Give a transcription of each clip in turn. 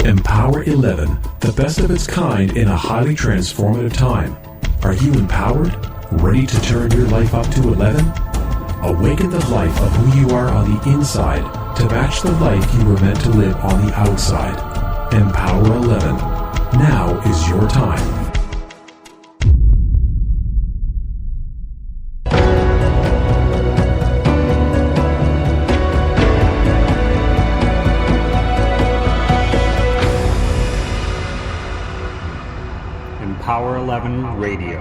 Empower 11, the best of its kind in a highly transformative time. Are you empowered? Ready to turn your life up to 11? Awaken the life of who you are on the inside to match the life you were meant to live on the outside. Empower 11. Now is your time. Empower 11 Radio.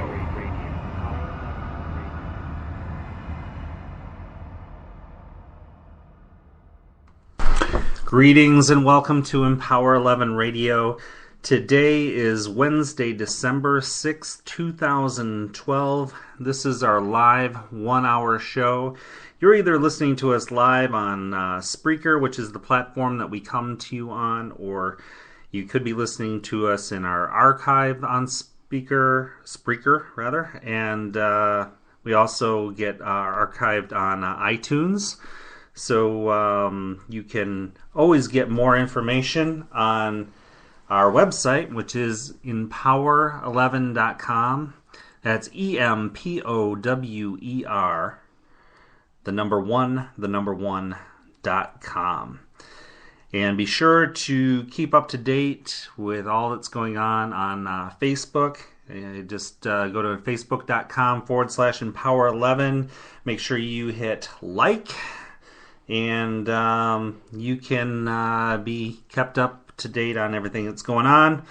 Greetings and welcome to Empower 11 Radio. Today is Wednesday, December 6th, 2012. This is our live 1-hour show. You're either listening to us live on Spreaker, which is the platform that we come to you on, or you could be listening to us in our archive on Spreaker, and we also get archived on iTunes. So you can always get more information on our website, which is empower11.com. That's EMPOWER, the number 1.com. And be sure to keep up to date with all that's going on Facebook. Just go to facebook.com/empower11. Make sure you hit like, and you can be kept up to date on everything that's going on.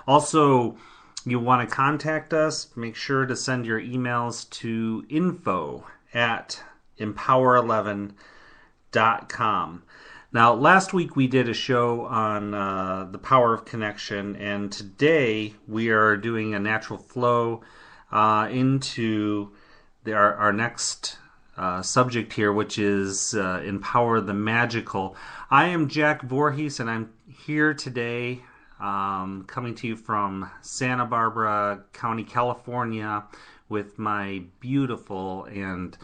Also, you want to contact us, make sure to send your emails to info@empower11.com. Now, last week we did a show on the power of connection, and today we are doing a natural flow into our next subject here, which is Empower the Magical. I am Jack Voorhees, and I'm here today coming to you from Santa Barbara County, California, with my beautiful and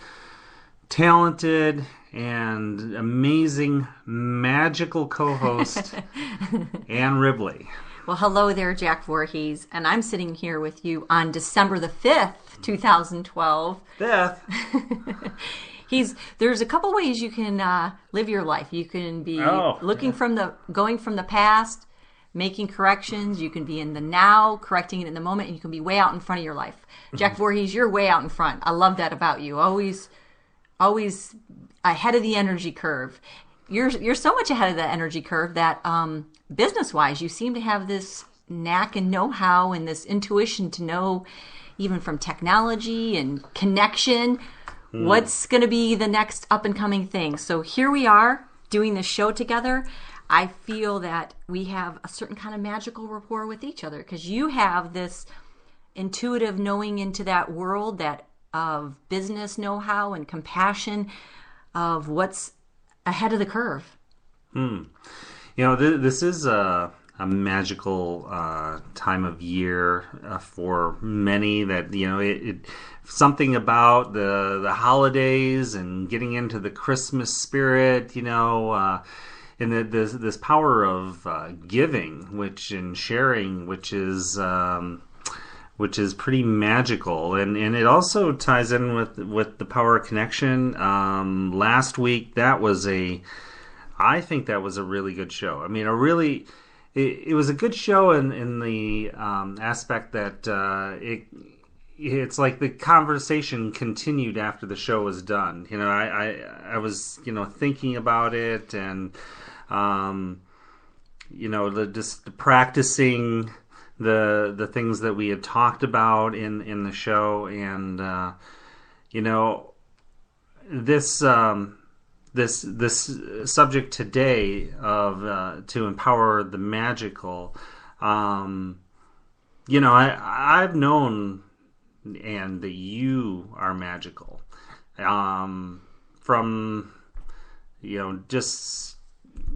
talented and amazing magical co-host Ann Ribley. Well, hello there, Jack Voorhees, and I'm sitting here with you on December the 5th, 2012. There's a couple ways you can live your life. You can be going from the past, making corrections. You can be in the now, correcting it in the moment, and you can be way out in front of your life. Jack Voorhees, you're way out in front. I love that about you. Always ahead of the energy curve. You're so much ahead of the energy curve that business-wise, you seem to have this knack and know-how and this intuition to know, even from technology and connection, what's going to be the next up-and-coming thing. So here we are doing this show together. I feel that we have a certain kind of magical rapport with each other because you have this intuitive knowing into that world that of business know-how and compassion of what's ahead of the curve. You know, this is a magical time of year for many. That, you know, it something about the holidays and getting into the Christmas spirit, you know, and this power of giving, and sharing, which is pretty magical, and it also ties in with the power of connection. Last week, I think that was a really good show. I mean, it was a good show in the aspect that it's like the conversation continued after the show was done. You know, I was, you know, thinking about it, and you know, just practicing the things that we had talked about in the show, and you know, this subject today of to empower the magical. You know, I've known, and that you are magical from, you know, just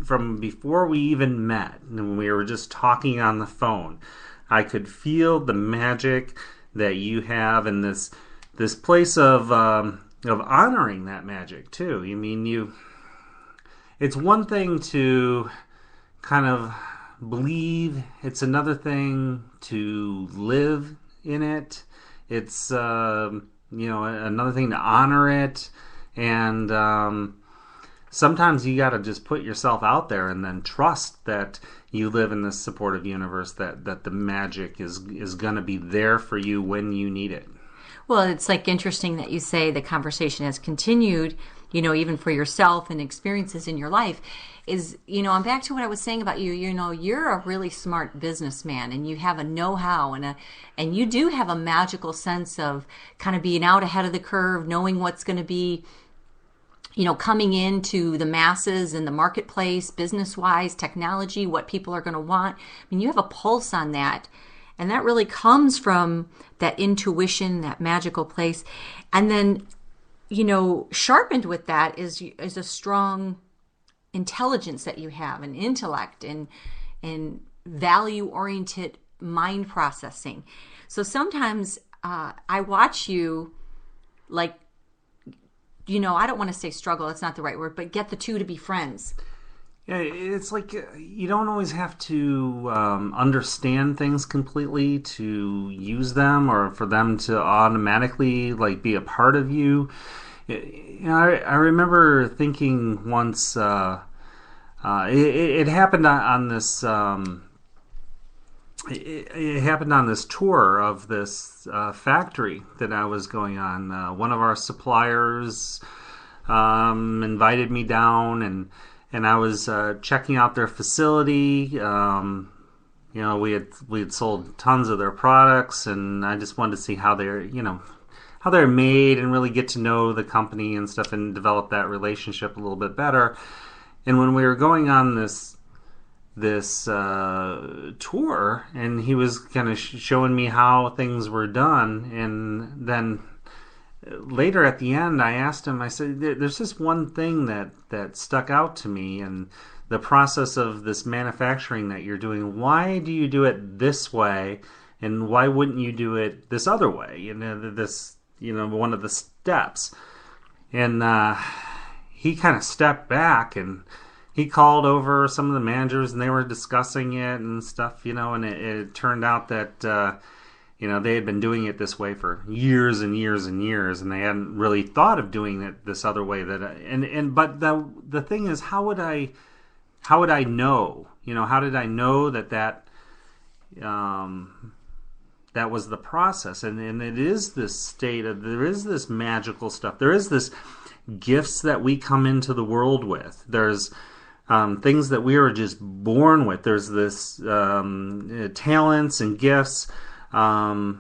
from before we even met, and we were just talking on the phone. I could feel the magic that you have, and this place of honoring that magic too. I mean, it's one thing to kind of believe. It's another thing to live in it. It's another thing to honor it. And sometimes you got to just put yourself out there and then trust that you live in this supportive universe, that the magic is going to be there for you when you need it. Well, it's like interesting that you say the conversation has continued, even for yourself and experiences in your life. I'm back to what I was saying about you. You're a really smart businessman, and you have a know-how and you do have a magical sense of kind of being out ahead of the curve, knowing what's going to be, coming into the masses and the marketplace, business-wise, technology, what people are going to want. I mean, you have a pulse on that. And that really comes from that intuition, that magical place. And then, sharpened with that is a strong intelligence that you have, an intellect and value-oriented mind processing. So sometimes I watch you like, I don't want to say struggle, it's not the right word, but get the two to be friends. Yeah, it's like you don't always have to understand things completely to use them or for them to automatically be a part of you. I remember thinking once it happened on this. It happened on this tour of this factory that I was going on. One of our suppliers invited me down, and I was checking out their facility. We had sold tons of their products, and I just wanted to see how they're made and really get to know the company and stuff and develop that relationship a little bit better. And when we were going on this tour, and he was kind of showing me how things were done, and then later at the end I asked him, I said, there's this one thing that stuck out to me, and the process of this manufacturing that you're doing, why do you do it this way, and why wouldn't you do it this other way? One of the steps. And he kind of stepped back, and he called over some of the managers, and they were discussing it and stuff, and it turned out that, they had been doing it this way for years and years and years, and they hadn't really thought of doing it this other way. But the thing is, how would I know? How did I know that was the process? And it is this state of, there is this magical stuff. There is this gifts that we come into the world with. There's things that we are just born with. There's this talents and gifts that's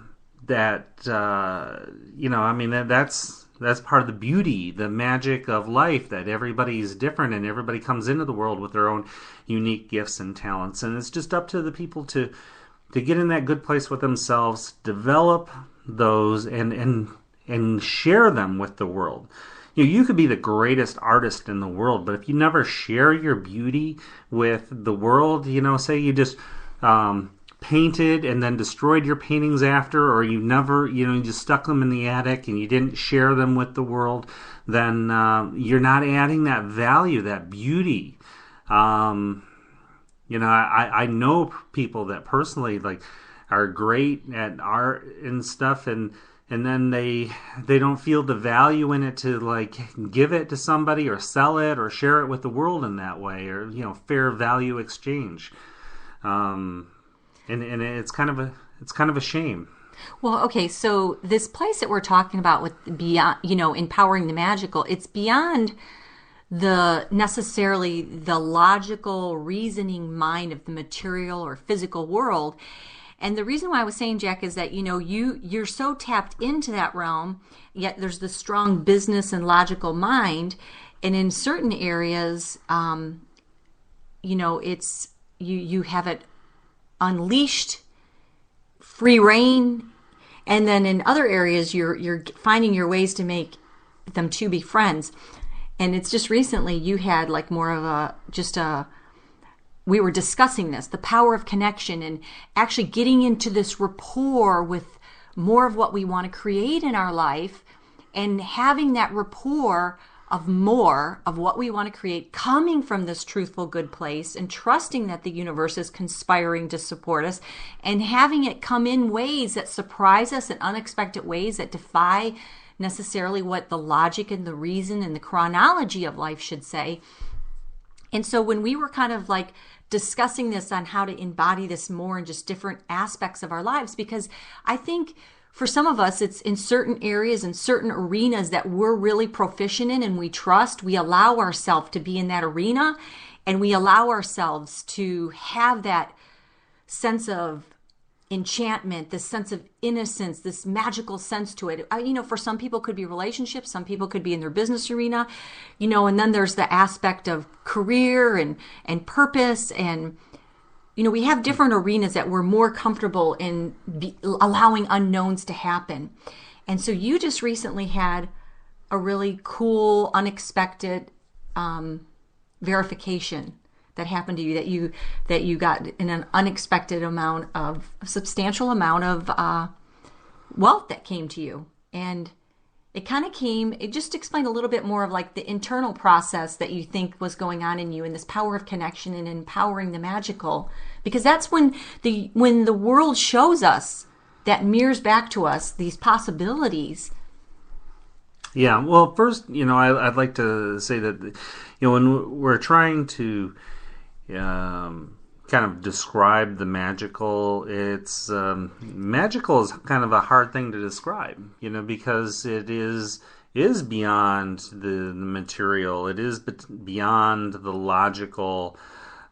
part of the beauty, the magic of life, that everybody's different and everybody comes into the world with their own unique gifts and talents. And it's just up to the people to get in that good place with themselves, develop those and share them with the world. You could be the greatest artist in the world, but if you never share your beauty with the world, say you just painted and then destroyed your paintings after, or you never, you just stuck them in the attic and you didn't share them with the world, then you're not adding that value, that beauty. I know people that personally are great at art and stuff, and then they don't feel the value in it to give it to somebody or sell it or share it with the world in that way, or fair value exchange. And it's kind of a shame. Well, okay, so this place that we're talking about with beyond, empowering the magical, it's beyond necessarily the logical reasoning mind of the material or physical world. And the reason why I was saying, Jack, is that, you're so tapped into that realm, yet there's the strong business and logical mind. And in certain areas, it's, you have it unleashed, free reign. And then in other areas, you're finding your ways to make them two be friends. And it's just recently you had more of we were discussing this, the power of connection and actually getting into this rapport with more of what we want to create in our life, and having that rapport of more of what we want to create coming from this truthful, good place, and trusting that the universe is conspiring to support us, and having it come in ways that surprise us in unexpected ways that defy necessarily what the logic and the reason and the chronology of life should say. And so when we were kind of like discussing this on how to embody this more in just different aspects of our lives, because I think for some of us, it's in certain areas and certain arenas that we're really proficient in and we trust. We allow ourselves to be in that arena, and we allow ourselves to have that sense of enchantment, this sense of innocence, this magical sense to it. For some people it could be relationships, some people could be in their business arena, and then there's the aspect of career and purpose, and we have different arenas that we're more comfortable in allowing unknowns to happen. And so you just recently had a really cool, unexpected verification that happened to you, that you got in an unexpected amount of, a substantial amount of wealth that came to you. And it just explained a little bit more of like the internal process that you think was going on in you, and this power of connection and empowering the magical, because that's when the world shows us, that mirrors back to us these possibilities. Yeah, well, first, I'd like to say that, when we're trying to kind of describe the magical, it's magical is kind of a hard thing to describe, because it is beyond the material, it is beyond the logical,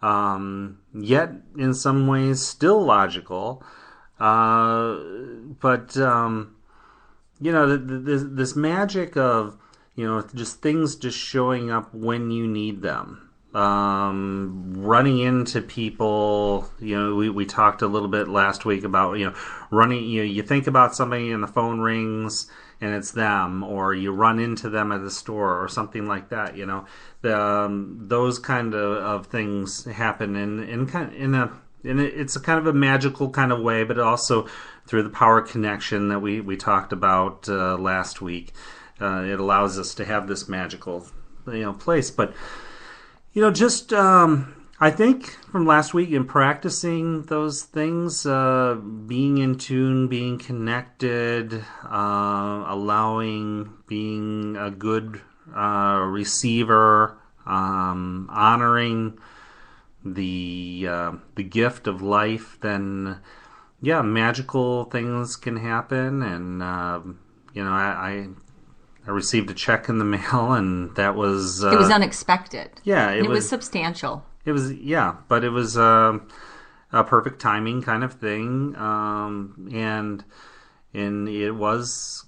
yet in some ways still logical, but this magic of just things just showing up when you need them. Running into people, we talked a little bit last week about, running, you think about somebody and the phone rings and it's them, or you run into them at the store or something like that, those kind of things happen it's a kind of a magical kind of way, but also through the power of connection that we talked about last week. It allows us to have this magical, place, but I think from last week in practicing those things, being in tune, being connected, being a good receiver, honoring the gift of life, then magical things can happen. And I received a check in the mail, and that was... it was unexpected. Yeah. It was substantial. It was, but it was a perfect timing kind of thing. And it was...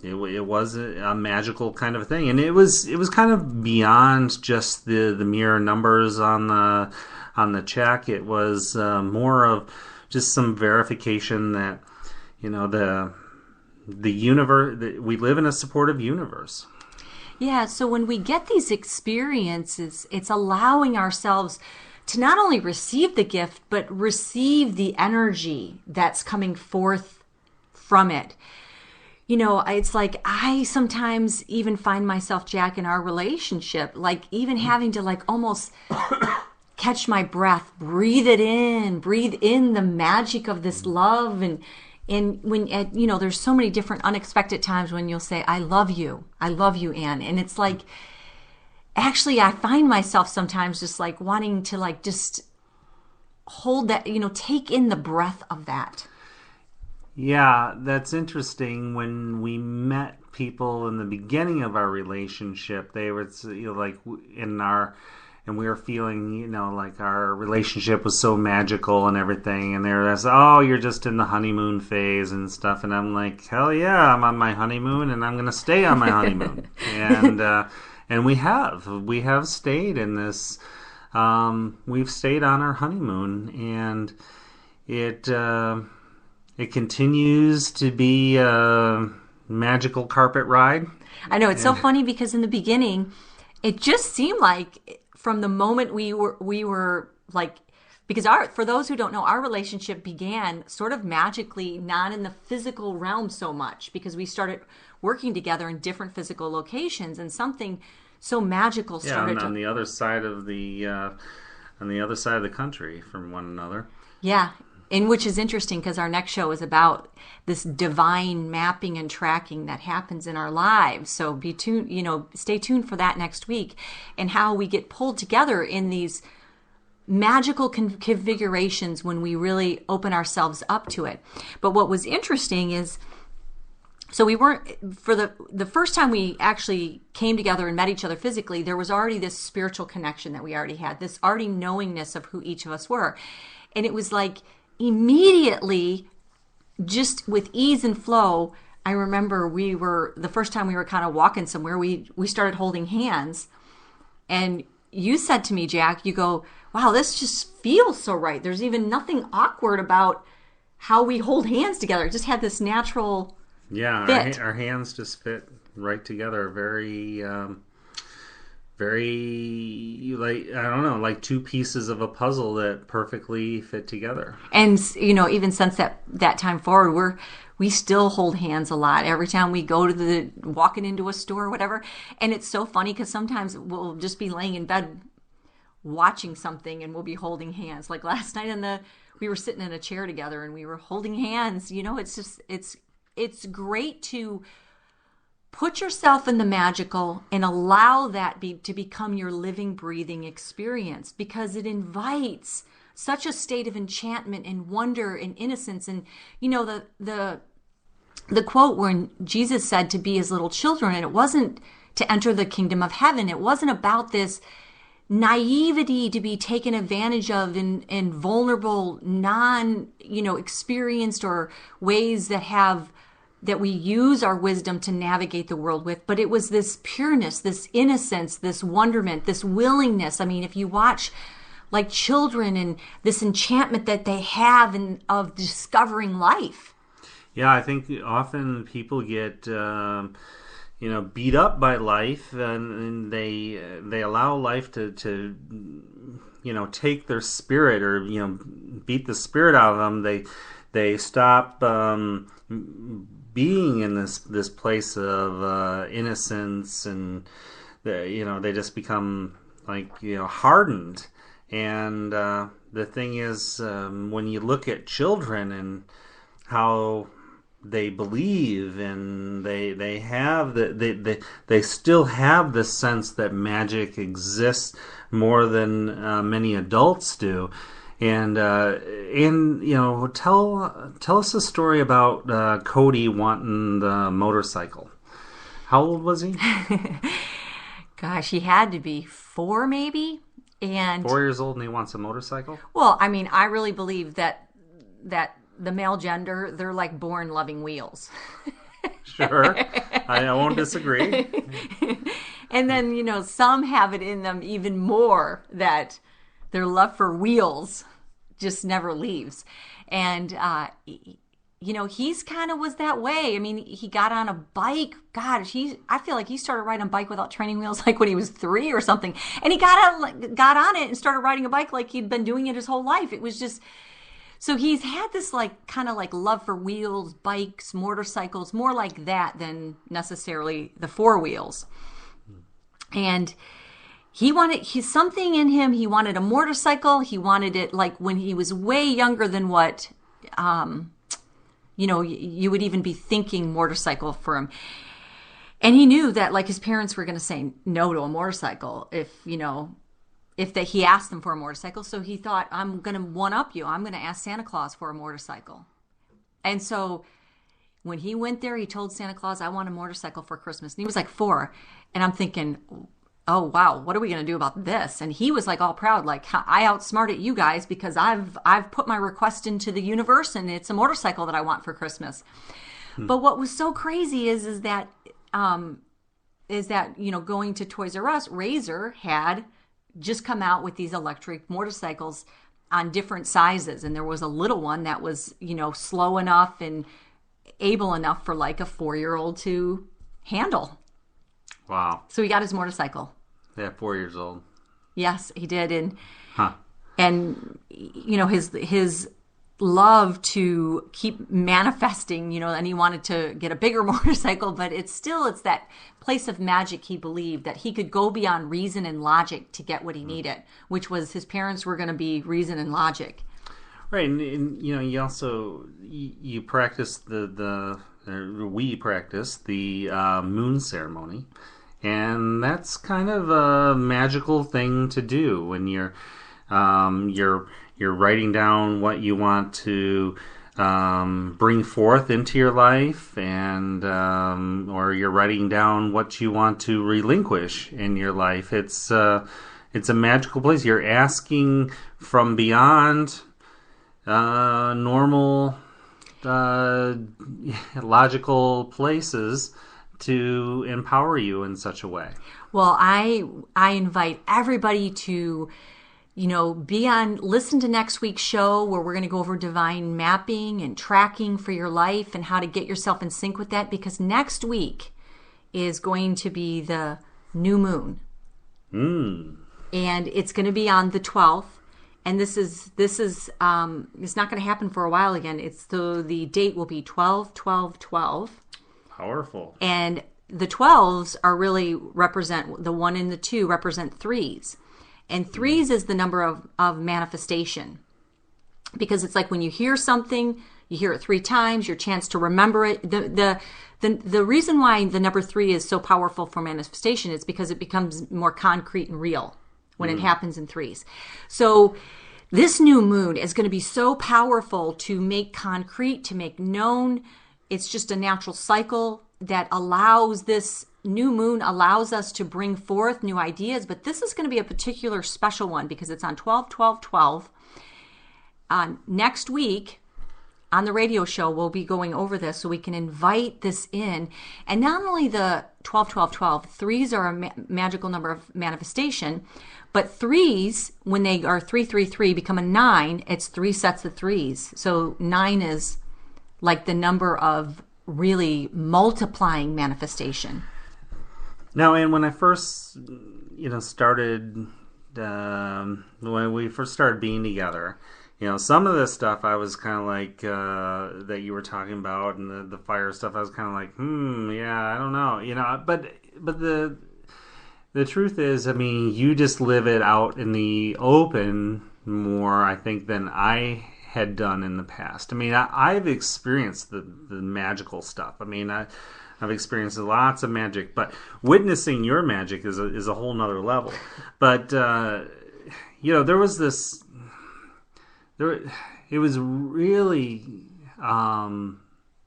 It was a magical kind of thing, and it was kind of beyond just the mere numbers on the check. It was more of just some verification that the universe, we live in a supportive universe. Yeah, so when we get these experiences, it's allowing ourselves to not only receive the gift, but receive the energy that's coming forth from it. It's like I sometimes even find myself, Jack, in our relationship, like even having to like almost catch my breath, breathe in the magic of this love. And when, there's so many different unexpected times when you'll say, I love you, Anne. And it's like, actually, I find myself sometimes just like wanting to like just hold that, take in the breath of that. Yeah, that's interesting. When we met people in the beginning of our relationship, they were like and we were feeling, like our relationship was so magical and everything, and they were like, oh, you're just in the honeymoon phase and stuff, and I'm like, hell yeah, I'm on my honeymoon, and I'm going to stay on my honeymoon. And we have stayed in this, we've stayed on our honeymoon, and it continues to be a magical carpet ride. I know, it's so funny because in the beginning, it just seemed like from the moment we were like because for those who don't know, our relationship began sort of magically, not in the physical realm so much, because we started working together in different physical locations, and something so magical started on the other side of the country from one another. Yeah, and which is interesting because our next show is about this divine mapping and tracking that happens in our lives. So stay tuned for that next week, and how we get pulled together in these magical configurations when we really open ourselves up to it. But what was interesting is, so we weren't, for the first time we actually came together and met each other physically, there was already this spiritual connection that we already had, this already knowingness of who each of us were. And it was like immediately, just with ease and flow, I remember the first time we were kind of walking somewhere, we started holding hands. And you said to me, Jack, you go, wow, this just feels so right. There's even nothing awkward about how we hold hands together. It just had this natural fit. Our hands just fit right together. Very, very, like two pieces of a puzzle that perfectly fit together. And, even since that time forward, we still hold hands a lot. Every time we go to walking into a store or whatever. And it's so funny because sometimes we'll just be laying in bed watching something and we'll be holding hands. Like last night we were sitting in a chair together and we were holding hands. It's great to put yourself in the magical and allow that to become your living, breathing experience, because it invites such a state of enchantment and wonder and innocence. And the quote when Jesus said to be as little children, and it wasn't to enter the kingdom of heaven. It wasn't about this naivety to be taken advantage of in vulnerable, experienced or ways that we use our wisdom to navigate the world with. But it was this pureness, this innocence, this wonderment, this willingness. I mean, if you watch like children and this enchantment that they have of discovering life. Yeah, I think often people get beat up by life, and they allow life to take their spirit, or beat the spirit out of them. They stop being in this place of innocence, and they just become hardened. And the thing is, when you look at children and how they believe, and they have they still have this sense that magic exists more than many adults do. And tell us a story about Cody wanting the motorcycle. How old was he? Gosh, he had to be 4 maybe. And 4 years old, and he wants a motorcycle? Well, I mean, I really believe that the male gender, they're like born loving wheels. Sure. I won't disagree. And then, some have it in them even more, that their love for wheels just never leaves. And, he's kind of was that way. I mean, he got on a bike. God, I feel like he started riding a bike without training wheels like when he was 3 or something. And he got on it and started riding a bike like he'd been doing it his whole life. It was just... So he's had this kind of love for wheels, bikes, motorcycles, more like that than necessarily the 4 wheels. And he's something in him. He wanted a motorcycle. He wanted it when he was way younger than what, you would even be thinking motorcycle for him. And he knew that his parents were going to say no to a motorcycle if he asked them for a motorcycle. So he thought, I'm going to one-up you. I'm going to ask Santa Claus for a motorcycle. And so when he went there, he told Santa Claus, I want a motorcycle for Christmas. And he was 4. And I'm thinking, oh, wow, what are we going to do about this? And he was all proud, I outsmarted you guys because I've put my request into the universe, and it's a motorcycle that I want for Christmas. But what was so crazy is that going to Toys R Us, Razor had just come out with these electric motorcycles on different sizes. And there was a little one that was, slow enough and able enough for a 4-year-old to handle. Wow. So he got his motorcycle. Yeah, 4 years old. Yes, he did. And and his love to keep manifesting, and he wanted to get a bigger motorcycle, but it's that place of magic. He believed that he could go beyond reason and logic to get what he needed, which was his parents were going to be reason and logic. Right, and you also you practice we practice the moon ceremony, and that's kind of a magical thing to do when you're writing down what you want to bring forth into your life, and or you're writing down what you want to relinquish in your life. It's a magical place. You're asking from beyond normal logical places to empower you in such a way. Well, I invite everybody to listen to next week's show, where we're going to go over divine mapping and tracking for your life and how to get yourself in sync with that, because next week is going to be the new moon. And it's going to be on the 12th. And this is it's not going to happen for a while again. The date will be 12/12/12. Powerful. And the 12s are really represent, the 1 and the 2 represent 3s. And 3s is the number of manifestation. Because it's like when you hear something, you hear it 3 times, your chance to remember it. The reason why the number 3 is so powerful for manifestation is because it becomes more concrete and real when it happens in 3s. So this new moon is going to be so powerful to make concrete, to make known. It's just a natural cycle that allows this new moon allows us to bring forth new ideas. But this is going to be a particular special one because it's on 12/12/12. Next week on the radio show, we'll be going over this so we can invite this in. And not only the 12/12/12, 3s are a magical number of manifestation, but 3s, when they are 3/3/3, become a 9. It's 3 sets of 3s. So 9 is like the number of really multiplying manifestation. Now, and when I first, started, when we first started being together, some of this stuff I was kind of like, that you were talking about, and the fire stuff, I was kind of like, yeah, I don't know, but the truth is, you just live it out in the open more, I think, than I had done in the past. I've experienced the magical stuff. I've experienced lots of magic, but witnessing your magic is a whole nother level. But there was this. It was really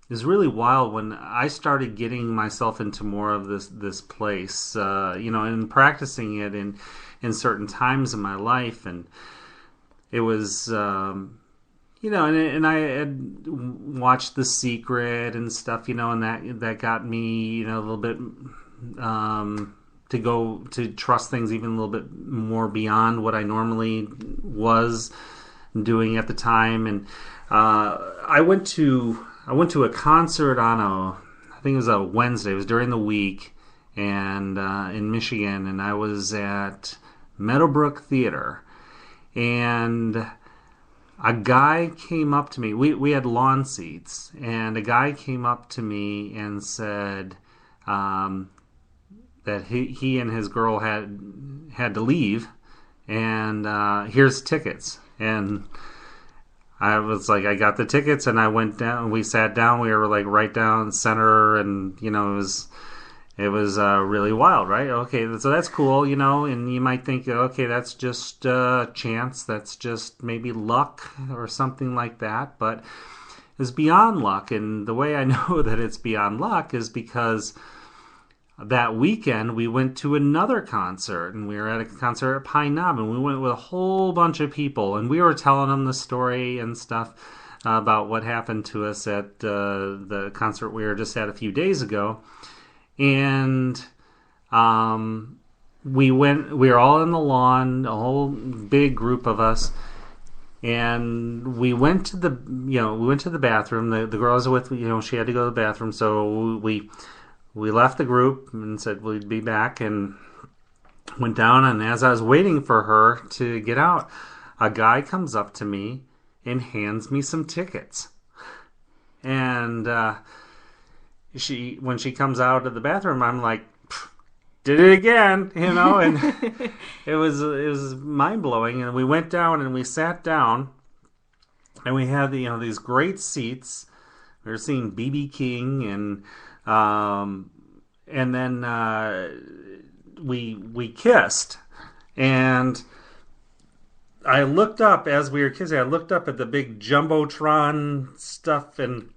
wild when I started getting myself into more of this place, and practicing it in certain times in my life, and it was. And I had watched The Secret and stuff, and that got me, a little bit to go to trust things even a little bit more beyond what I normally was doing at the time. And I went to a concert on I think it was a Wednesday. It was during the week, and in Michigan, and I was at Meadowbrook Theater, and a guy came up to me. We had lawn seats, and a guy came up to me and said that he and his girl had to leave, and here's tickets. And I was like, I got the tickets, and I went down. We sat down. We were like right down center, and it was really wild, right? Okay, so that's cool, and you might think, okay, that's just chance, that's just maybe luck or something like that, but it's beyond luck. And the way I know that it's beyond luck is because that weekend we went to another concert, and we were at a concert at Pine Knob, and we went with a whole bunch of people, and we were telling them the story and stuff about what happened to us at the concert we were just at a few days ago. And we were all in the lawn, a whole big group of us, and we went to the bathroom. The girl I was with, she had to go to the bathroom, so we left the group and said we'd be back, and went down. And as I was waiting for her to get out, a guy comes up to me and hands me some tickets. And when she comes out of the bathroom, I'm like, did it again, and it was mind-blowing. And we went down and we sat down, and we had these great seats. We were seeing B.B. King, and then we kissed. And I looked up as we were kissing. I looked up at the big jumbotron stuff, and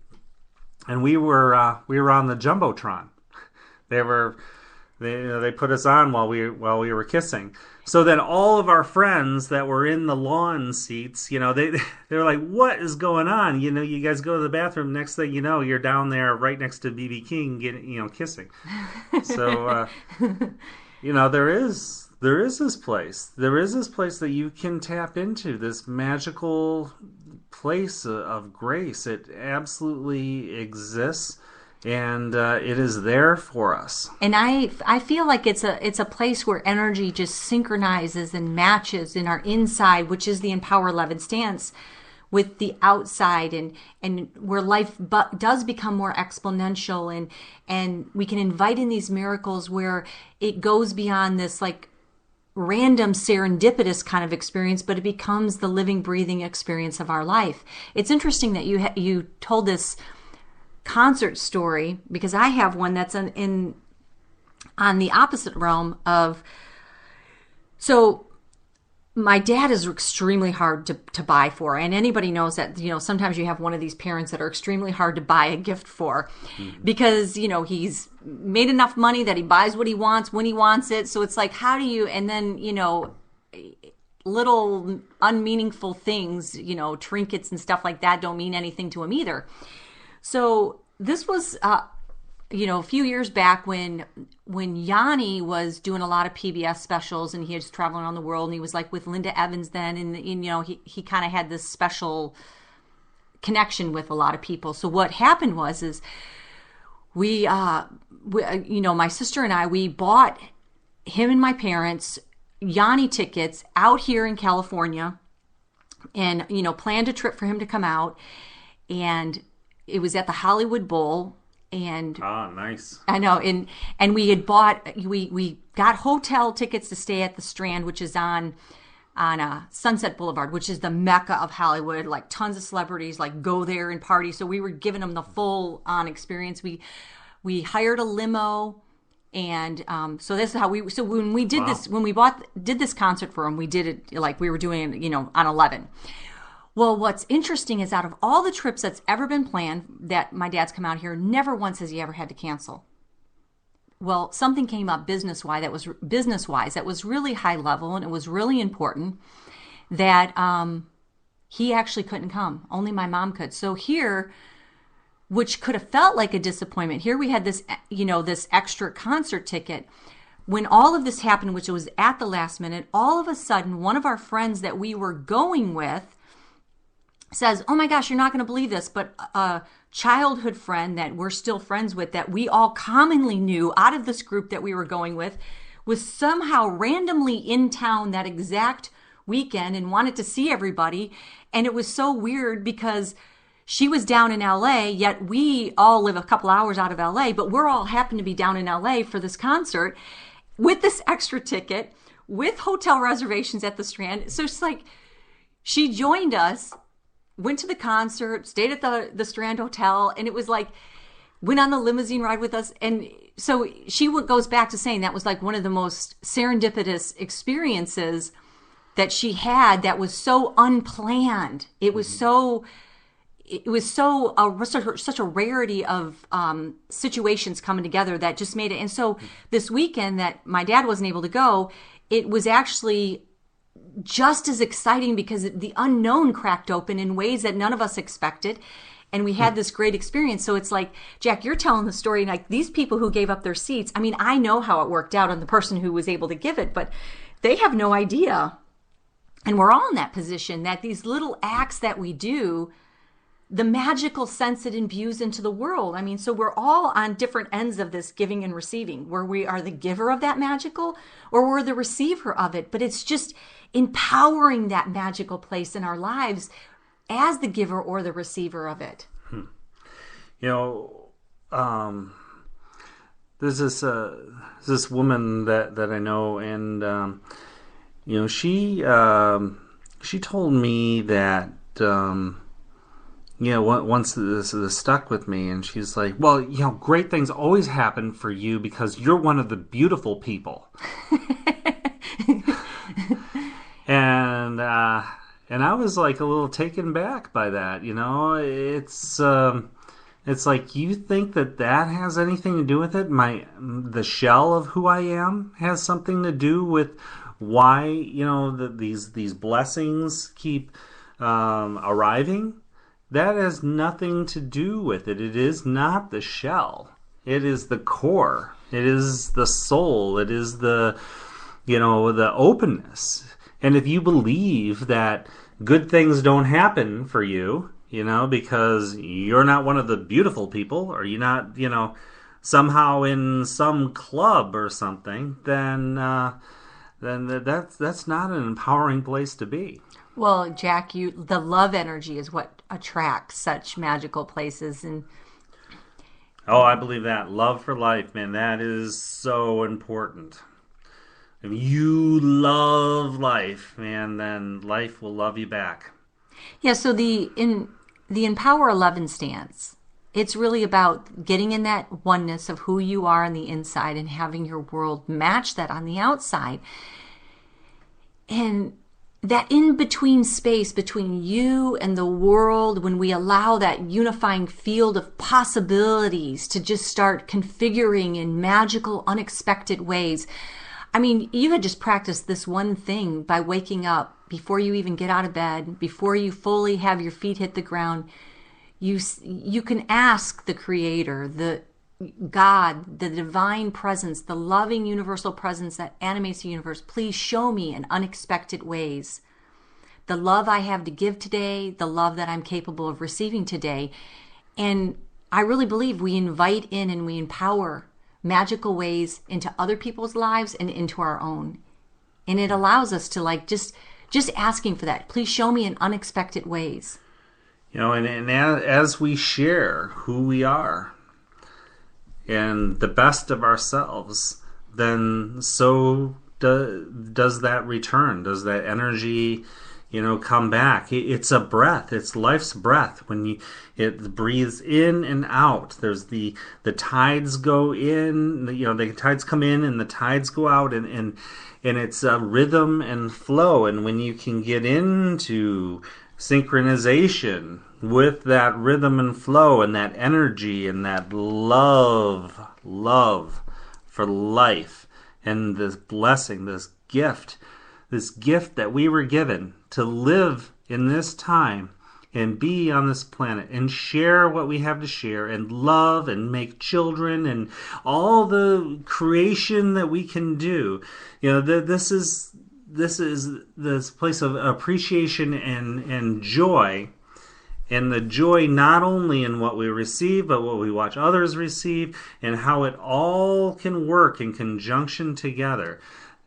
we were on the jumbotron. They put us on while we were kissing. So then all of our friends that were in the lawn seats, they were like, "What is going on?" You guys go to the bathroom. Next thing you know, you're down there right next to B.B. King, getting kissing. So there is this place. There is this place that you can tap into, this magical place of grace. It absolutely exists, and it is there for us. And I feel like it's a place where energy just synchronizes and matches in our inside, which is the Empower 11 stance, with the outside, and where life does become more exponential, and we can invite in these miracles where it goes beyond this like random serendipitous kind of experience, but it becomes the living, breathing experience of our life. It's interesting that you told this concert story, because I have one that's on the opposite realm of. So my dad is extremely hard to buy for, and anybody knows that, sometimes you have one of these parents that are extremely hard to buy a gift for, because, he's made enough money that he buys what he wants when he wants it. So it's like, how do you, and then, little unmeaningful things, trinkets and stuff like that don't mean anything to him either. So this was, a few years back when Yanni was doing a lot of PBS specials, and he was traveling around the world, and he was like with Linda Evans then, and he kind of had this special connection with a lot of people. So what happened is we my sister and I, we bought him and my parents Yanni tickets out here in California, and planned a trip for him to come out, and it was at the Hollywood Bowl. And nice. I know, and we had bought, we got hotel tickets to stay at the Strand, which is on Sunset Boulevard, which is the mecca of Hollywood. Like tons of celebrities like go there and party. So we were giving them the full on experience. We hired a limo, and so this is how we. So when we did this, when we did this concert for him, we did it like we were doing on 11. Well, what's interesting is out of all the trips that's ever been planned that my dad's come out here, never once has he ever had to cancel. Well, something came up business-wise that was really high level, and it was really important that he actually couldn't come. Only my mom could. So here, which could have felt like a disappointment, here we had this, this extra concert ticket. When all of this happened, which was at the last minute, all of a sudden, one of our friends that we were going with says, "Oh my gosh, you're not going to believe this, but a childhood friend that we're still friends with, that we all commonly knew out of this group that we were going with, was somehow randomly in town that exact weekend and wanted to see everybody." And it was so weird because she was down in LA, yet we all live a couple hours out of LA, but we're all happen to be down in LA for this concert with this extra ticket, with hotel reservations at the Strand. So it's like, she joined us, went to the concert, stayed at the Strand Hotel, and it was like, went on the limousine ride with us. And so she goes back to saying that was like one of the most serendipitous experiences that she had, that was so unplanned. It was so such a rarity of situations coming together that just made it. And so this weekend that my dad wasn't able to go, it was actually just as exciting because the unknown cracked open in ways that none of us expected. And we had this great experience. So it's like, Jack, you're telling the story, like these people who gave up their seats. I mean, I know how it worked out on the person who was able to give it, but they have no idea. And we're all in that position, that these little acts that we do the magical sense it imbues into the world. I mean, so we're all on different ends of this giving and receiving, where we are the giver of that magical or we're the receiver of it. But it's just empowering that magical place in our lives as the giver or the receiver of it. You know, there's this woman that I know, and you know, she told me that you know, once this stuck with me, and she's like, well, you know, great things always happen for you because you're one of the beautiful people. And I was like a little taken back by that. You know, it's like, you think that has anything to do with it? The shell of who I am has something to do with why, you know, these blessings keep arriving. That has nothing to do with it. It is not the shell. It is the core. It is the soul. It is the, you know, the openness. And if you believe that good things don't happen for you, you know, because you're not one of the beautiful people, or you're not, you know, somehow in some club or something, then that's not an empowering place to be. Well, Jack, the love energy is what attracts such magical places. And oh, I believe that. Love for life, man, that is so important. If you love life, man, then life will love you back. Yeah, so the Empower 11 stance, it's really about getting in that oneness of who you are on the inside and having your world match that on the outside. And that in-between space between you and the world, when we allow that unifying field of possibilities to just start configuring in magical, unexpected ways. I mean, you had just practiced this one thing by waking up before you even get out of bed, before you fully have your feet hit the ground. You can ask the Creator, the God, the divine presence, the loving universal presence that animates the universe, please show me in unexpected ways the love I have to give today, the love that I'm capable of receiving today. And I really believe we invite in and we empower magical ways into other people's lives and into our own. And it allows us to like just asking for that. Please show me in unexpected ways. You know, and as we share who we are and the best of ourselves, then so does that return, does that energy, you know, come back. It's a breath. It's life's breath. When it breathes in and out, there's the tides go in, you know, the tides come in and the tides go out, and it's a rhythm and flow. And when you can get into synchronization with that rhythm and flow and that energy and that love for life and this blessing, this gift that we were given to live in this time and be on this planet and share what we have to share and love and make children and all the creation that we can do. You know, this is this place of appreciation and joy. And the joy not only in what we receive, but what we watch others receive, and how it all can work in conjunction together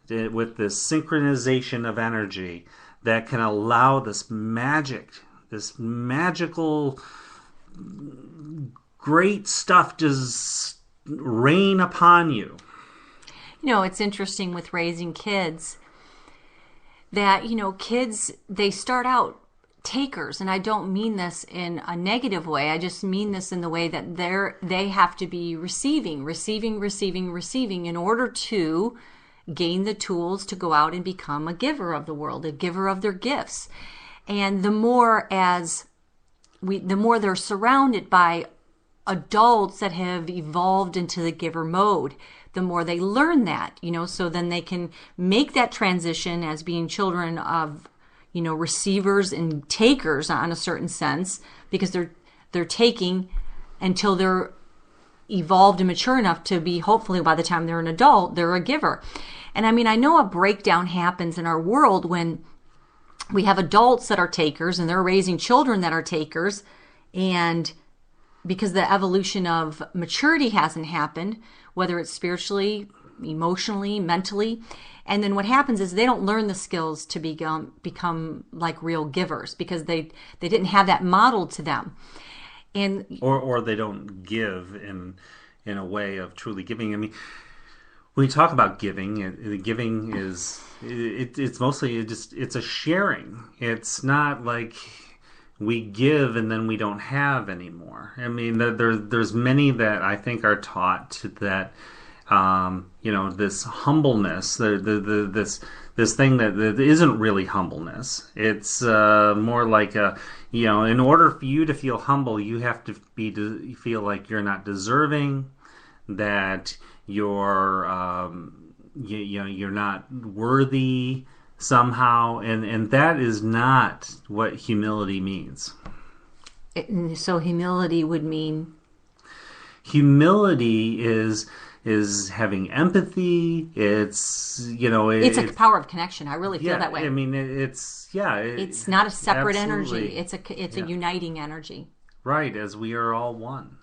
with this synchronization of energy that can allow this magical, great stuff just rain upon you. You know, it's interesting with raising kids that, you know, kids, they start out takers, and I don't mean this in a negative way. I just mean this in the way that they have to be receiving in order to gain the tools to go out and become a giver of the world, a giver of their gifts. And the more they're surrounded by adults that have evolved into the giver mode, the more they learn that, you know, so then they can make that transition as being children of, you know, receivers and takers on a certain sense, because they're taking until they're evolved and mature enough to be, hopefully by the time they're an adult, they're a giver. And I mean, I know a breakdown happens in our world when we have adults that are takers and they're raising children that are takers, And because the evolution of maturity hasn't happened, whether it's spiritually, emotionally, mentally. And then what happens is they don't learn the skills to become like real givers because they didn't have that modeled to them. And or they don't give in a way of truly giving. I mean, when you talk about giving, giving is it's mostly it's a sharing. It's not like we give and then we don't have anymore. I mean, there's many that I think are taught that this humbleness, this thing that isn't really humbleness. It's more like in order for you to feel humble, you have to feel like you're not deserving, that you're you're not worthy somehow, and that is not what humility means. So humility would mean? Humility is having empathy. It's it's a power of connection. I really feel that way. I mean, it's not a separate absolutely. energy. It's a uniting energy. Right, as we are all one.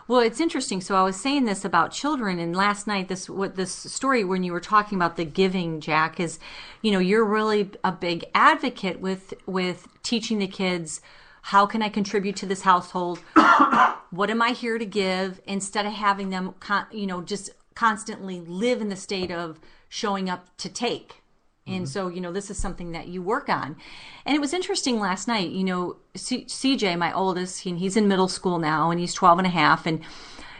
Well, it's interesting. So I was saying this about children, and last night this story when you were talking about the giving, Jack, is you're really a big advocate with teaching the kids, how can I contribute to this household? What am I here to give? Instead of having them just constantly live in the state of showing up to take. And so, this is something that you work on. And it was interesting last night, CJ, my oldest, he's in middle school now, and he's 12 and a half. And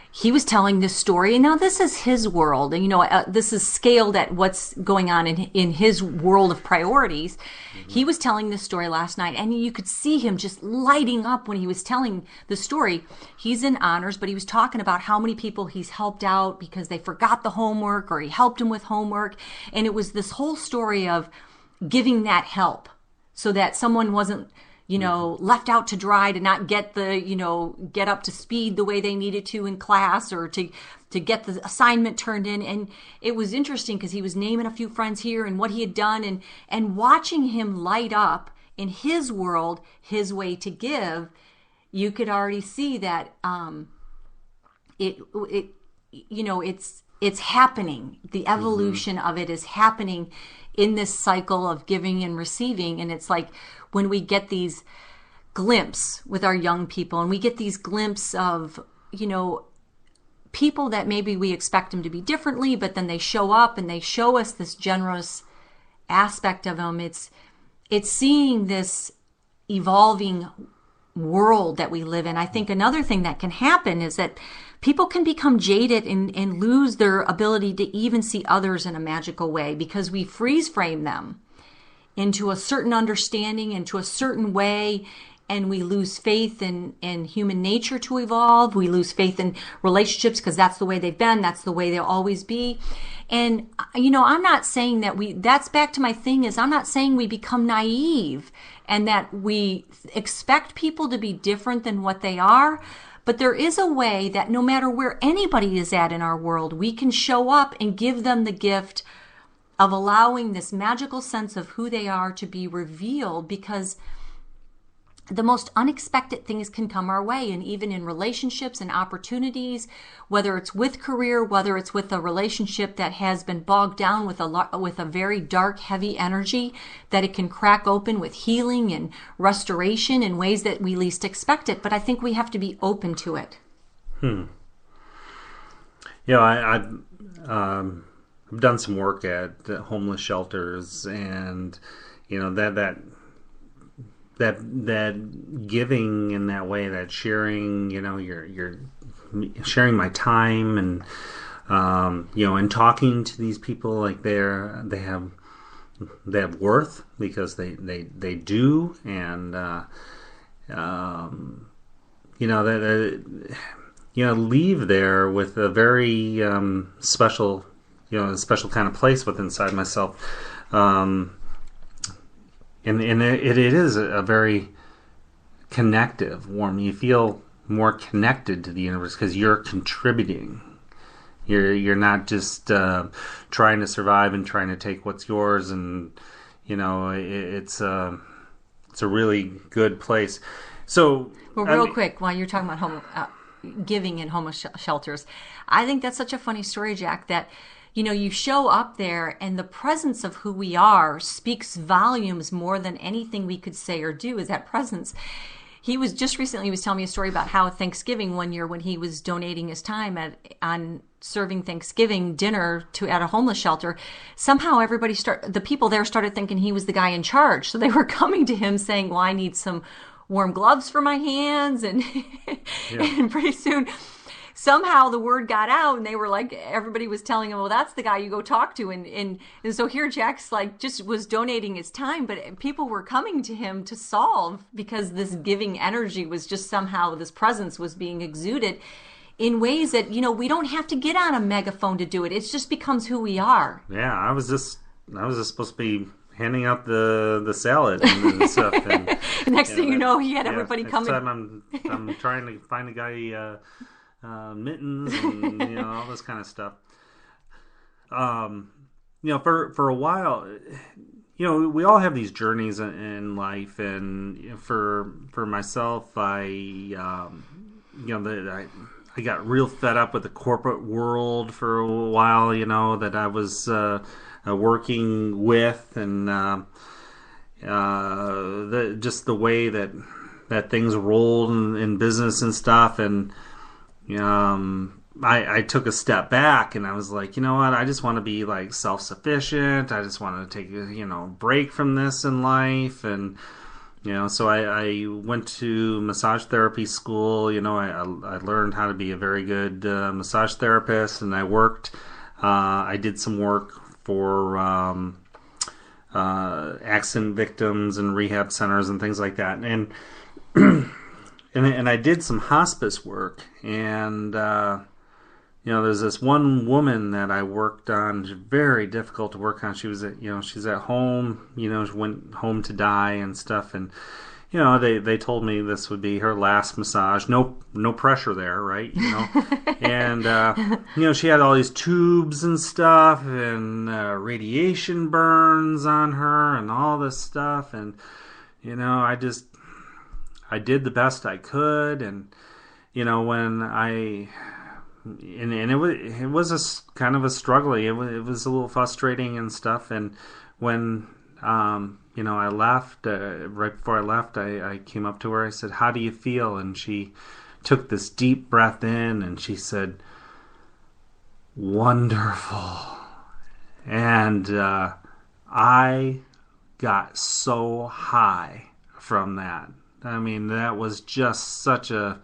he was telling this story. And now this is his world. And, this is scaled at what's going on in his world of priorities. Mm-hmm. He was telling this story last night, and you could see him just lighting up when he was telling the story. He's in honors, but he was talking about how many people he's helped out because they forgot the homework or he helped them with homework. And it was this whole story of giving that help so that someone wasn't left out to dry, to not get get up to speed the way they needed to in class, or to get the assignment turned in. And it was interesting because he was naming a few friends here and what he had done, and watching him light up in his world, his way to give. You could already see that it's happening. The evolution of it is happening in this cycle of giving and receiving. And it's like when we get these glimpses with our young people, and we get these glimpses of, people that maybe we expect them to be differently, but then they show up and they show us this generous aspect of them. It's seeing this evolving world that we live in. I think another thing that can happen is that people can become jaded and lose their ability to even see others in a magical way because we freeze frame them into a certain understanding, into a certain way, and we lose faith in human nature to evolve. We lose faith in relationships because that's the way they've been. That's the way they'll always be. And, I'm not saying that that's back to my thing is I'm not saying we become naive and that we expect people to be different than what they are. But there is a way that no matter where anybody is at in our world, we can show up and give them the gift of allowing this magical sense of who they are to be revealed, because the most unexpected things can come our way. And even in relationships and opportunities, whether it's with career, whether it's with a relationship that has been bogged down with a very dark, heavy energy, that it can crack open with healing and restoration in ways that we least expect it. But I think we have to be open to it. I've done some work at homeless shelters, and that giving in that way, that sharing, you're sharing my time, and and talking to these people like they have worth because they do, and leave there with a very special kind of place within inside myself. And it is a very connective, warm. You feel more connected to the universe because you're contributing. You're not just trying to survive and trying to take what's yours. And it's a really good place. So, Well, real quick, while you're talking about giving in homeless shelters, I think that's such a funny story, Jack, that, you show up there and the presence of who we are speaks volumes more than anything we could say or do, is that presence. He was telling me a story about how Thanksgiving one year, when he was donating his time on serving Thanksgiving dinner at a homeless shelter, somehow the people there started thinking he was the guy in charge. So they were coming to him saying, well, I need some warm gloves for my hands. And, and pretty soon, somehow the word got out, and they were like, everybody was telling him, well, that's the guy you go talk to. And so here Jack's just was donating his time, but people were coming to him to solve, because this giving energy was just somehow, this presence was being exuded in ways that, we don't have to get on a megaphone to do it. It just becomes who we are. Yeah, I was just supposed to be handing out the salad and stuff. And next thing you know, he had everybody coming. Time I'm trying to find a guy mittens and all this kind of stuff. For a while, we all have these journeys in life, and for myself, I got real fed up with the corporate world for a while, that I was working with, and just the way that things rolled in business and stuff. And I took a step back, and I was like, you know what? I just want to be self-sufficient. I just want to take a break from this in life. And so I went to massage therapy school. I learned how to be a very good massage therapist, and I worked. I did some work for accident victims and rehab centers and things like that. And and I did some hospice work. And there's this one woman that I worked on. She's very difficult to work on. She was she's at home. She went home to die and stuff. And they told me this would be her last massage. No pressure there, right? And she had all these tubes and stuff, and radiation burns on her, and all this stuff. And I did the best I could. And when it was a kind of a struggle. It was a little frustrating and stuff. And when I left, right before I left, I came up to her. I said, "How do you feel?" And she took this deep breath in, and she said, "Wonderful." And I got so high from that. I mean, that was just such a...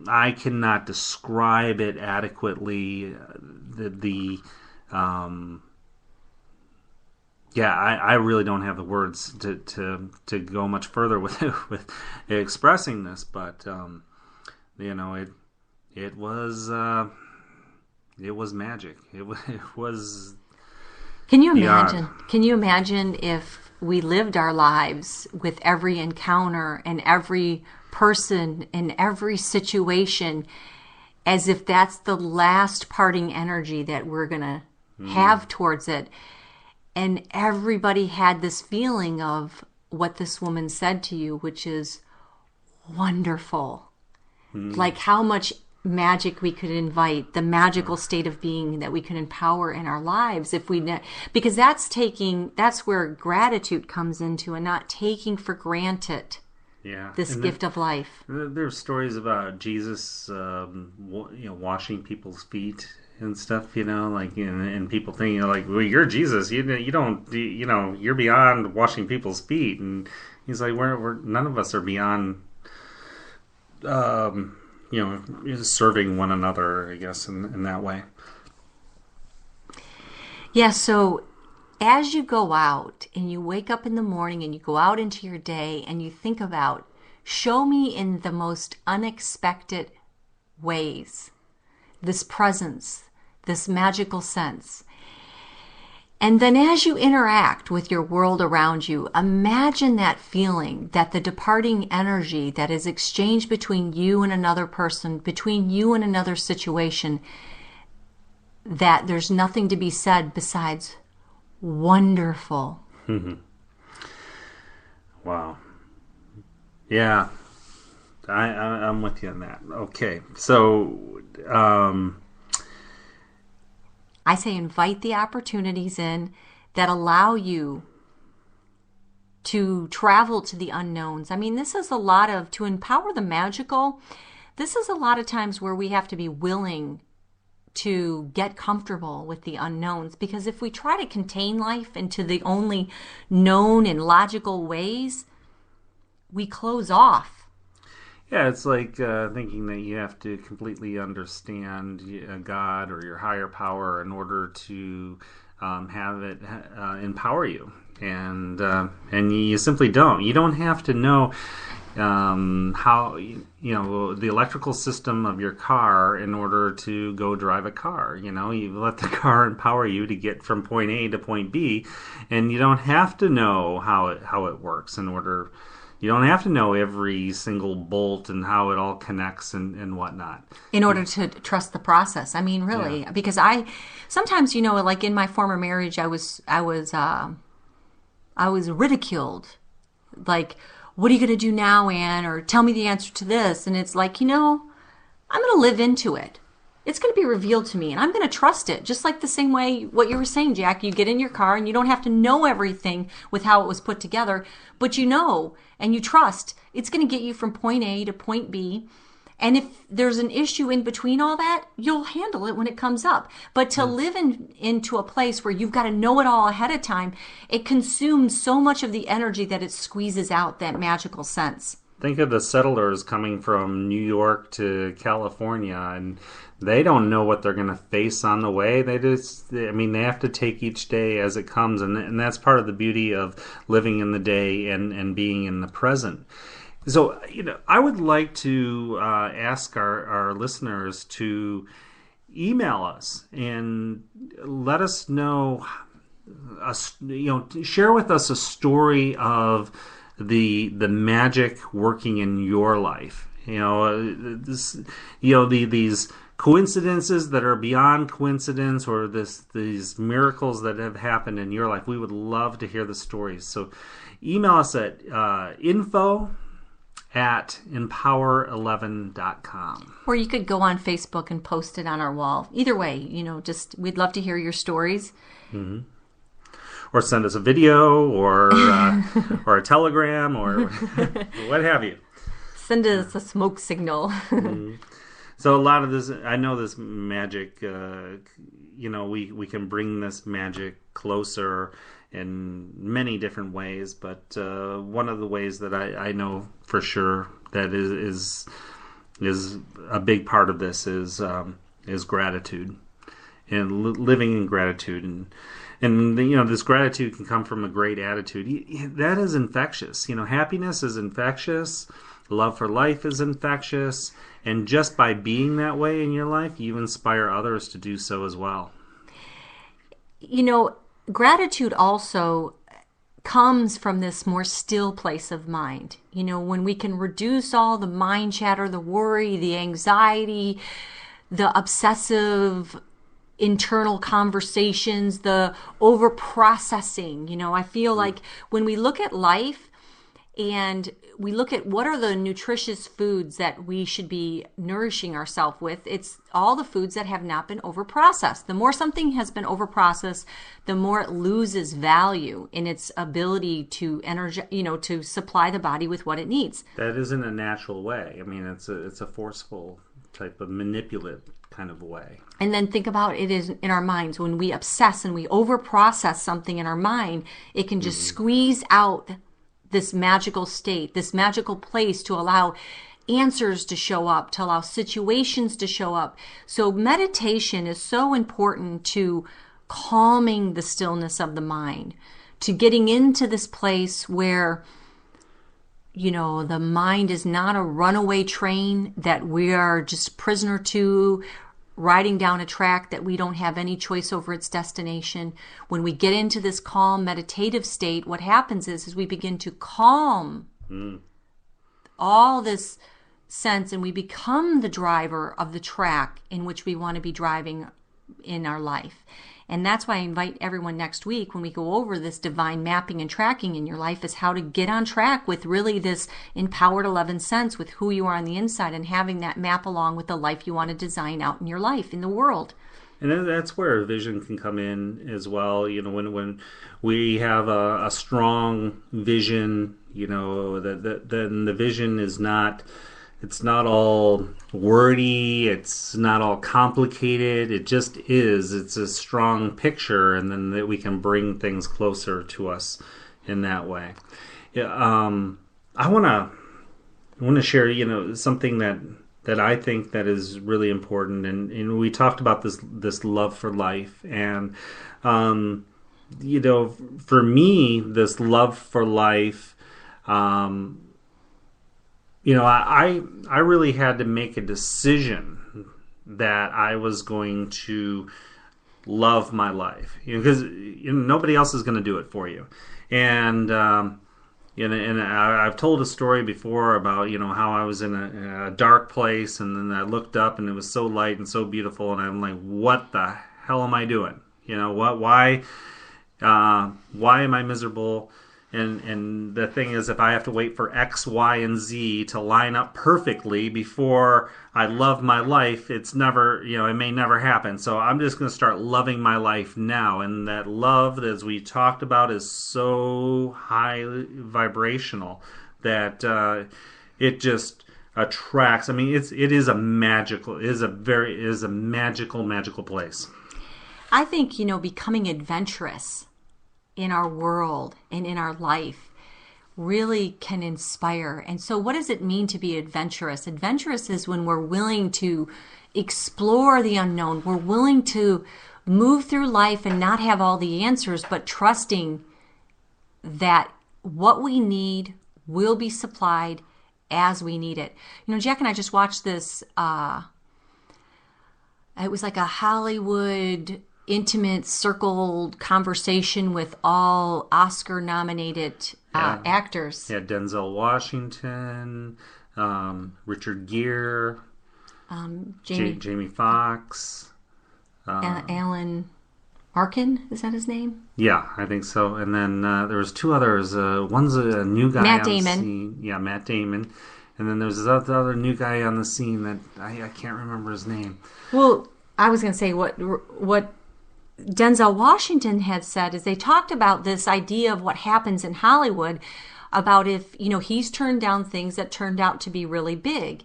I cannot describe it adequately. I really don't have the words to go much further with expressing this, but it was magic. It was. Can you imagine? Can you imagine if we lived our lives with every encounter and every person in every situation as if that's the last parting energy that we're going to have towards it? And everybody had this feeling of what this woman said to you, which is wonderful. Like how much magic we could invite, the magical state of being that we could empower in our lives if we, because that's where gratitude comes into, and not taking for granted this gift of life. There's stories about Jesus, washing people's feet and stuff, and people thinking well, you're Jesus, you don't, you're beyond washing people's feet. And he's like, we're none of us are beyond, serving one another, I guess, in that way. Yeah. So as you go out and you wake up in the morning and you go out into your day and you think about, show me in the most unexpected ways this presence, this magical sense. And then as you interact with your world around you, imagine that feeling, that the departing energy that is exchanged between you and another person, between you and another situation, that there's nothing to be said besides wonderful. Wow. Yeah, I'm with you on that. Okay, so I say invite the opportunities in that allow you to travel to the unknowns. I mean, this is a lot of, to empower the magical, this is a lot of times where we have to be willing to get comfortable with the unknowns, because if we try to contain life into the only known and logical ways, we close off. yeah, it's like thinking that you have to completely understand God or your higher power in order to have it empower you, and you simply don't. You don't have to know how the electrical system of your car in order to go drive a car. You let the car empower you to get from point A to point B, and you don't have to know how it works in order. You don't have to know every single bolt and how it all connects and whatnot. In order to trust the process. I mean, really, because sometimes, like in my former marriage, I was ridiculed. Like, what are you going to do now, Anne? Or tell me the answer to this. And it's like, I'm going to live into it. It's going to be revealed to me, and I'm going to trust it. Just like the same way what you were saying, Jack. You get in your car, and you don't have to know everything with how it was put together, but and you trust it's going to get you from point A to point B. And if there's an issue in between all that, you'll handle it when it comes up. But to live into a place where you've got to know it all ahead of time, it consumes so much of the energy that it squeezes out that magical sense. Think of the settlers coming from New York to California, and they don't know what they're going to face on the way. They have to take each day as it comes, and that's part of the beauty of living in the day and being in the present. So, I would like to ask our listeners to email us and let us know, share with us a story of the magic working in your life. These coincidences that are beyond coincidence, or these miracles that have happened in your life. We would love to hear the stories. So email us at info@empower11.com. Or you could go on Facebook and post it on our wall. Either way, we'd love to hear your stories. Mm-hmm. Or send us a video, or or a telegram, or what have you. Send us a smoke signal. Mm-hmm. So a lot of this, I know this magic, we can bring this magic closer in many different ways, but one of the ways that I know for sure that is a big part of this is gratitude, and living in gratitude, and this gratitude can come from a great attitude. That is infectious. Happiness is infectious. Love for life is infectious. And just by being that way in your life, you inspire others to do so as well. Gratitude also comes from this more still place of mind. When we can reduce all the mind chatter, the worry, the anxiety, the obsessive internal conversations, the over processing. I feel like when we look at life and we look at what are the nutritious foods that we should be nourishing ourselves with, it's all the foods that have not been overprocessed. The more something has been overprocessed, the more it loses value in its ability to to supply the body with what it needs. That isn't a natural way. I mean, it's a forceful type of manipulative kind of way. And then think about it is in our minds. When we obsess and we overprocess something in our mind, it can just squeeze out this magical state, this magical place to allow answers to show up, to allow situations to show up. So meditation is so important to calming the stillness of the mind, to getting into this place where, the mind is not a runaway train that we are just prisoner to, riding down a track that we don't have any choice over its destination. When we get into this calm meditative state, what happens is we begin to calm all this sense, and we become the driver of the track in which we want to be driving in our life. And that's why I invite everyone next week when we go over this divine mapping and tracking in your life is how to get on track with really this empowered 11th sense with who you are on the inside and having that map along with the life you want to design out in your life, in the world. And that's where vision can come in as well. When we have a strong vision, then the vision is not, it's not all wordy, it's not all complicated, it just is. It's a strong picture, and then that we can bring things closer to us in that way. Yeah, I want to share, something that I think that is really important, and we talked about this love for life, and for me, this love for life, I really had to make a decision that I was going to love my life, because nobody else is going to do it for you, and I've told a story before about how I was in a dark place, and then I looked up and it was so light and so beautiful, and I'm like, what the hell am I doing? Why am I miserable? And the thing is, if I have to wait for X, Y, and Z to line up perfectly before I love my life, it's never, it may never happen. So I'm just going to start loving my life now. And that love, as we talked about, is so high vibrational that it just attracts. I mean, it is a magical place. I think, becoming adventurous in our world and in our life really can inspire. And so what does it mean to be adventurous? Adventurous is when we're willing to explore the unknown. We're willing to move through life and not have all the answers, but trusting that what we need will be supplied as we need it. Jack and I just watched this, it was like a Hollywood intimate circle conversation with all Oscar-nominated actors. Yeah, Denzel Washington, Richard Gere, Jamie Foxx, Alan Arkin, is that his name? Yeah, I think so. And then there was two others. One's a new guy Matt on Damon. the scene. Yeah, Matt Damon. And then there's this other new guy on the scene that I can't remember his name. Well, I was going to say what Denzel Washington had said is they talked about this idea of what happens in Hollywood about if, he's turned down things that turned out to be really big.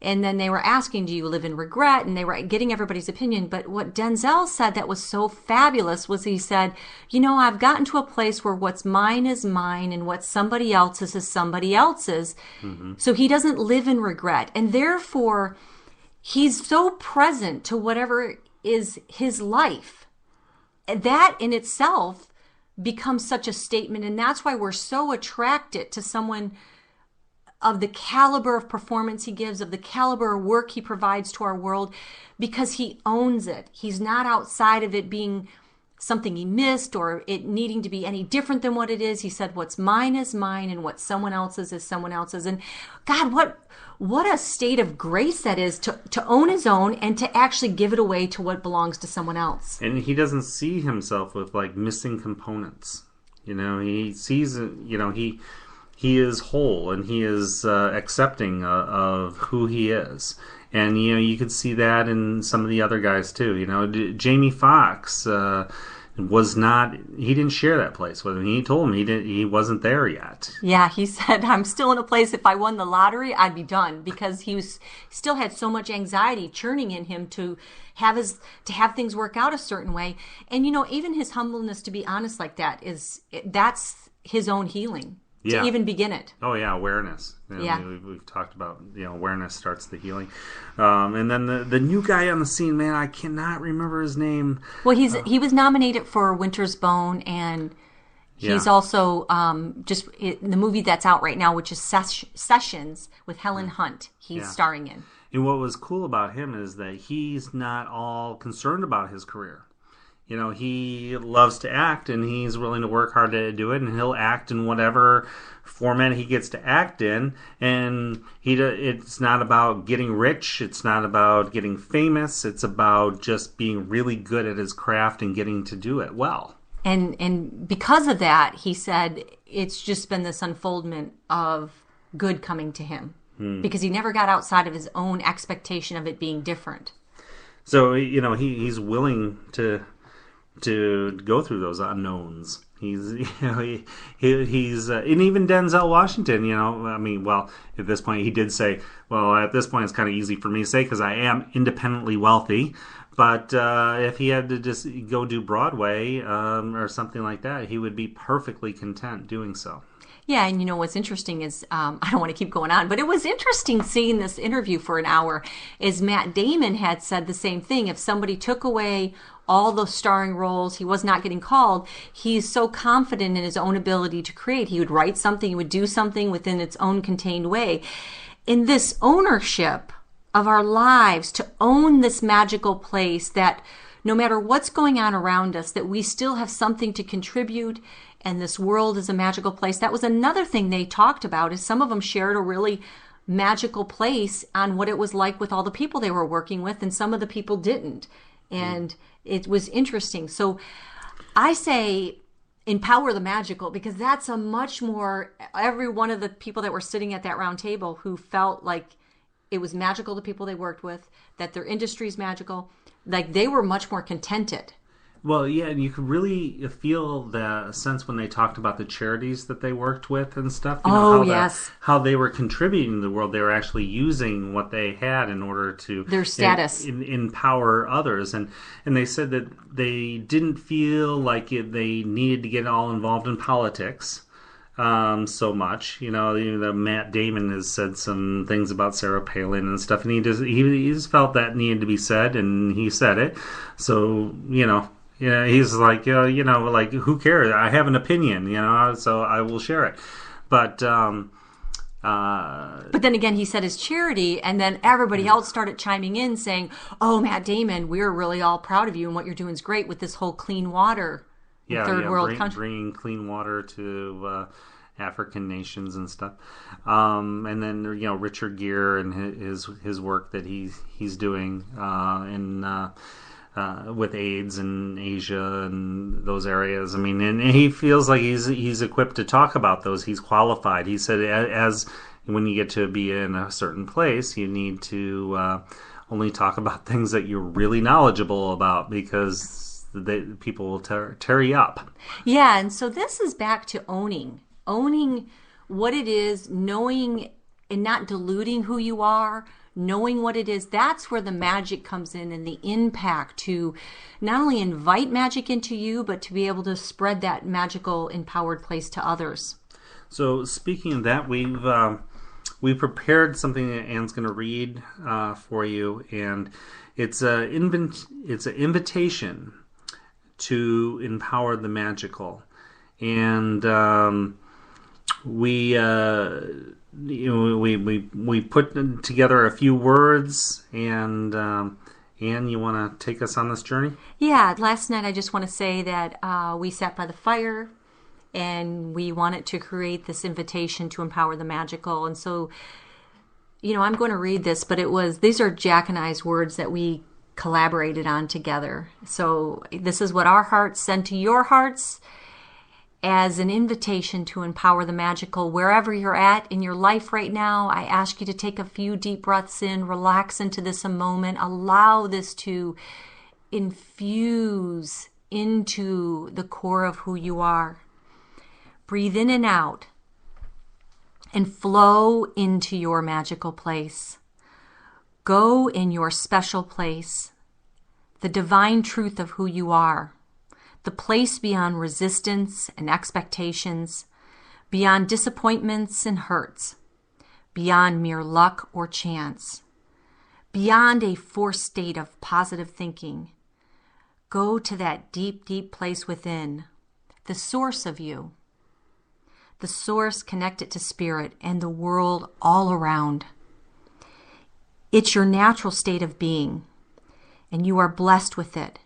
And then they were asking, do you live in regret? And they were getting everybody's opinion. But what Denzel said that was so fabulous was he said, I've gotten to a place where what's mine is mine and what somebody else's is somebody else's. Mm-hmm. So he doesn't live in regret. And therefore, he's so present to whatever is his life. That in itself becomes such a statement. And that's why we're so attracted to someone of the caliber of performance he gives, of the caliber of work he provides to our world, because he owns it. He's not outside of it being something he missed or it needing to be any different than what it is. He said, what's mine is mine and what someone else's is someone else's. And God, what a state of grace that is to own his own and to actually give it away to what belongs to someone else. And he doesn't see himself with like missing components. He sees, he is whole and he is accepting of who he is. And, you could see that in some of the other guys too. Jamie Foxx he didn't share that place with him. He told him he wasn't there yet. Yeah, he said, I'm still in a place, if I won the lottery, I'd be done, because he still had so much anxiety churning in him to have things work out a certain way. And, even his humbleness, to be honest like that, that's his own healing. Yeah. To even begin it. Oh yeah, awareness. Yeah. We've talked about awareness starts the healing, and then the new guy on the scene, man, I cannot remember his name. Well, he was nominated for Winter's Bone, and he's also just in the movie that's out right now, which is Sessions with Helen Hunt. He's starring in. And what was cool about him is that he's not all concerned about his career. he loves to act, and he's willing to work hard to do it, and he'll act in whatever format he gets to act in. And it's not about getting rich, it's not about getting famous, it's about just being really good at his craft and getting to do it well. And because of that, he said it's just been this unfoldment of good coming to him, because he never got outside of his own expectation of it being different. So he's willing to go through those unknowns. He's and even Denzel Washington, at this point he did say, well, at this point it's kind of easy for me to say because I am independently wealthy. But if he had to just go do Broadway or something like that, he would be perfectly content doing so. Yeah, and what's interesting is, I don't want to keep going on, but it was interesting seeing this interview for an hour, is Matt Damon had said the same thing. If somebody took away all the starring roles, he was not getting called. He's so confident in his own ability to create. He would write something, he would do something within its own contained way. In this ownership of our lives, to own this magical place that no matter what's going on around us, that we still have something to contribute, and this world is a magical place. That was another thing they talked about, is some of them shared a really magical place on what it was like with all the people they were working with, and some of the people didn't. And it was interesting. So I say empower the magical, because that's a much more, every one of the people that were sitting at that round table who felt like it was magical, the people they worked with, that their industry is magical, like they were much more contented. Well, yeah, and you could really feel the sense when they talked about the charities that they worked with and stuff. Yes. How they were contributing to the world. They were actually using what they had in order to their status empower others. And they said that they didn't feel like they needed to get all involved in politics so much. Matt Damon has said some things about Sarah Palin and stuff, and he just felt that needed to be said, and he said it. So, he's like, like, who cares? I have an opinion, so I will share it. But then again, he said his charity, and then everybody else started chiming in saying, oh, Matt Damon, we're really all proud of you, and what you're doing is great with this whole clean water third world country. Bringing clean water to African nations and stuff. And then, Richard Gere and his work that he's doing with AIDS in Asia and those areas. I mean, and he feels like he's equipped to talk about those. He's qualified. He said, as when you get to be in a certain place, you need to only talk about things that you're really knowledgeable about, because people will tear you up. Yeah, and so this is back to owning what it is, knowing and not diluting who you are, knowing what it is. That's where the magic comes in, and the impact to not only invite magic into you, but to be able to spread that magical, empowered place to others. So speaking of that, we've prepared something that Anne's going to read for you, and it's an invitation to empower the magical. And we put together a few words, and Anne, you want to take us on this journey? Yeah, last night I just want to say that we sat by the fire, and we wanted to create this invitation to empower the magical. And so, I'm going to read this, but these are Jack and I's words that we collaborated on together. So this is what our hearts send to your hearts as an invitation to empower the magical. Wherever you're at in your life right now, I ask you to take a few deep breaths in, relax into this a moment, allow this to infuse into the core of who you are. Breathe in and out and flow into your magical place. Go in your special place, the divine truth of who you are, the place beyond resistance and expectations, beyond disappointments and hurts, beyond mere luck or chance, beyond a forced state of positive thinking. Go to that deep, deep place within, the source of you, the source connected to spirit and the world all around. It's your natural state of being, and you are blessed with it.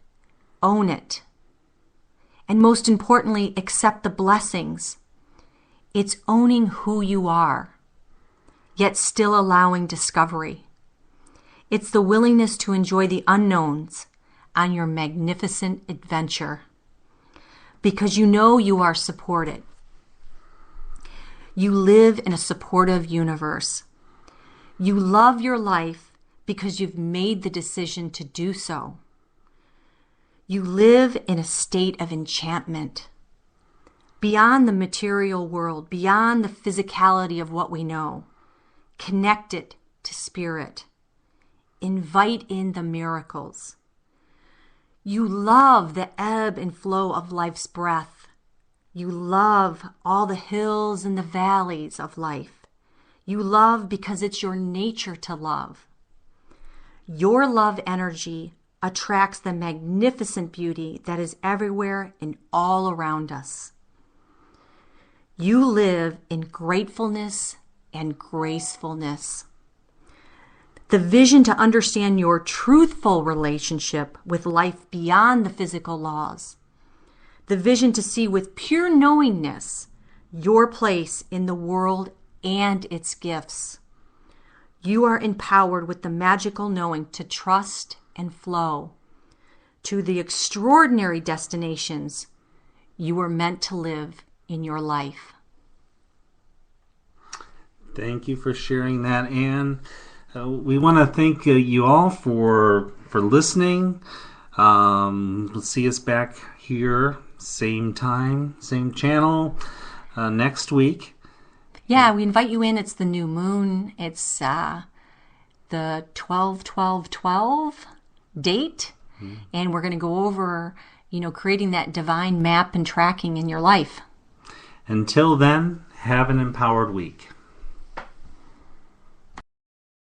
Own it, And most importantly, accept the blessings. It's owning who you are, yet still allowing discovery. It's the willingness to enjoy the unknowns on your magnificent adventure, because you know you are supported. You live in a supportive universe. You love your life because you've made the decision to do so. You live in a state of enchantment, beyond the material world, beyond the physicality of what we know, connected to spirit. Invite in the miracles. You love the ebb and flow of life's breath. You love all the hills and the valleys of life. You love because it's your nature to love. Your love energy attracts the magnificent beauty that is everywhere and all around us. You live in gratefulness and gracefulness. The vision to understand your truthful relationship with life beyond the physical laws. The vision to see with pure knowingness your place in the world and its gifts. You are empowered with the magical knowing to trust and flow to the extraordinary destinations you were meant to live in your life. Thank you for sharing that, Anne. We want to thank you all for listening. We'll see us back here, same time, same channel, next week. Yeah, we invite you in. It's the new moon. It's the 12-12-12 date. And we're going to go over, creating that divine map and tracking in your life. Until then, have an empowered week.